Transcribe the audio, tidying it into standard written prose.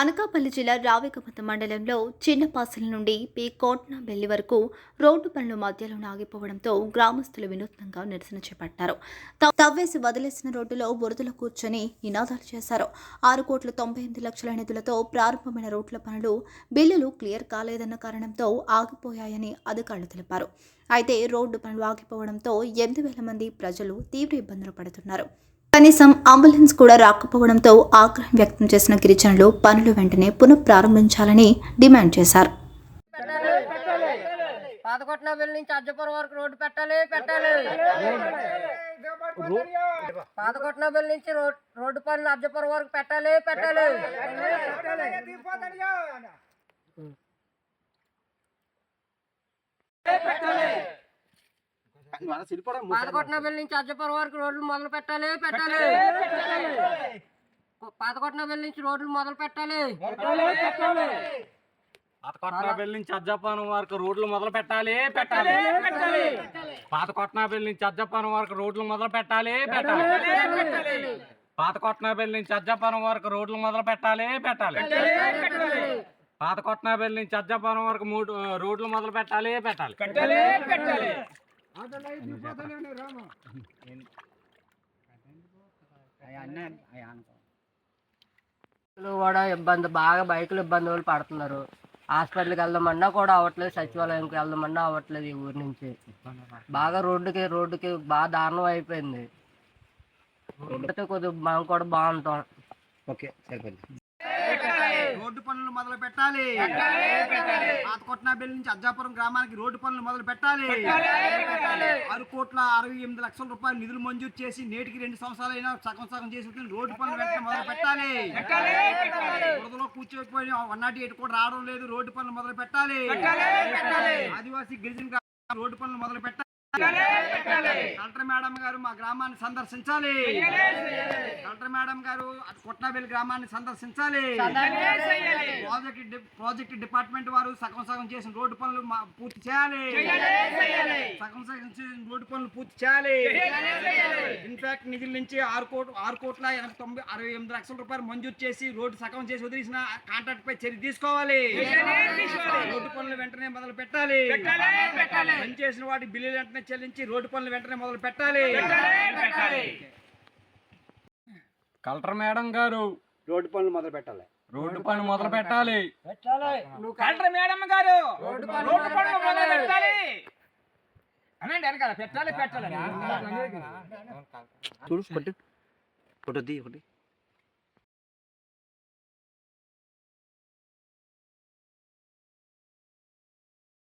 అనకాపల్లి జిల్లా రావికపత మండలంలో చిన్నపాసల నుండి పి కోట్నాబెల్లి వరకు రోడ్డు పనులు మధ్యలో ఆగిపోవడంతో గ్రామస్తులు వినూత్నంగా నిరసన చేపట్టారు. తవ్వేసి వదిలేసిన రోడ్డులో బురదలో కూర్చొని నినాదాలు చేశారు. 6,98,00,000 నిధులతో ప్రారంభమైన రోడ్ల పనులు బిల్లులు క్లియర్ కాలేదన్న కారణంతో ఆగిపోయాయని అధికారులు తెలిపారు. అయితే రోడ్డు పనులు ఆగిపోవడంతో 8,000 మంది ప్రజలు తీవ్ర ఇబ్బందులు పడుతున్నారు. కనీసం అంబులెన్స్ కూడా రాకపోవడంతో ఆగ్రహం వ్యక్తం చేసిన గిరిజనులు పనులు వెంటనే పునఃప్రారంభించాలని డిమాండ్ చేశారు. పాతకొట్నబెల్లి నుంచి అజ్జపురం వరకు రోడ్డు పెట్టాలి. పాతకొట్నబెల్లి నుంచి రోడ్డు పనులు అజ్జపురం వరకు పెట్టాలి. పాతకొట్నబెల్లి నుంచి అజ్జపురం వరకు రోడ్లు మొదలు పెట్టాలి. పాతకొట్నబెల్లి నుంచి రోడ్లు మొదలు పెట్టాలి. పాతకొట్నబెల్లి నుంచి అజ్జపురం వరకు రోడ్లు మొదలు పెట్టాలి. పాతకొట్నబెల్లి నుంచి అజ్జపురం వరకు రోడ్లు మొదలు పెట్టాలి. పాతకొట్నబెల్లి నుంచి అజ్జపురం వరకు రోడ్లు మొదలు పెట్టాలి. పాతకొట్నబెల్లి నుంచి అజ్జపురం వరకు రోడ్లు మొదలు పెట్టాలి. కూడా ఇబ్బంది బాగా బైకులు ఇబ్బందులు పడుతున్నారు. హాస్పిటల్కి వెళ్దామన్నా కూడా అవ్వట్లేదు, సచివాలయంకి వెళ్దామన్నా అవ్వట్లేదు. ఈ ఊరి నుంచి బాగా రోడ్డుకి బాగా దారుణం అయిపోయింది. కొద్దిగా మనం కూడా బాగుంటాం. రోడ్డు పనులు మొదలు పెట్టాలి. పాతకొట్నబెల్లి నుంచి అజ్జాపురం గ్రామానికి రోడ్డు పనులు మొదలు పెట్టాలి. 6,68,00,000 రూపాయలు నిధులు మంజూరు చేసి నేటికి 2 సంవత్సరాలైనా సగం చేసి రోడ్డు పనులు వెంటనే మొదలు పెట్టాలి. బురదలో కూర్చోకపోయిన 108 కూడా రావడం లేదు. రోడ్డు పనులు మొదలు పెట్టాలి. ఆదివాసీ గిరిజన రోడ్డు పనులు మొదలు పెట్టాలి. కలెక్టర్ మేడం గారు మా గ్రామాన్ని సందర్శించాలి. కలెక్టర్ మేడం గారు కొట్నబెల్లి గ్రామాన్ని సందర్శించాలి. ప్రాజెక్ట్ డిపార్ట్మెంట్ వారు సగం చేసిన రోడ్డు పనులు పూర్తి చేయాలి. సగం చేసిన రోడ్డు పనులు పూర్తి చేయాలి. ఇన్ఫాక్ట్ నిధుల నుంచి 6,68,60,000 రూపాయలు మంజూరు చేసి రోడ్డు సగం చేసి వదిలేసిన కాంట్రాక్ట్ పై చర్య తీసుకోవాలి. రోడ్డు పనులు వెంటనే మొదలు పెట్టాలి. పనిచేసిన వాటి బిల్లులు వెంటనే చెల్లించి రోడ్డు పనులు వెంటనే మొదలు పెట్టాలి. కలెక్టర్ మేడం గారు రోడ్డు పనులు మొదలు పెట్టాలి. రోడ్డు పనులు మొదలు పెట్టాలి. కలెక్టర్ మేడం గారు రోడ్డు పనులు మొదలు పెట్టాలి. అనండి వెనకాల పెట్టాలి. చూడు ఫోటో ఒకటి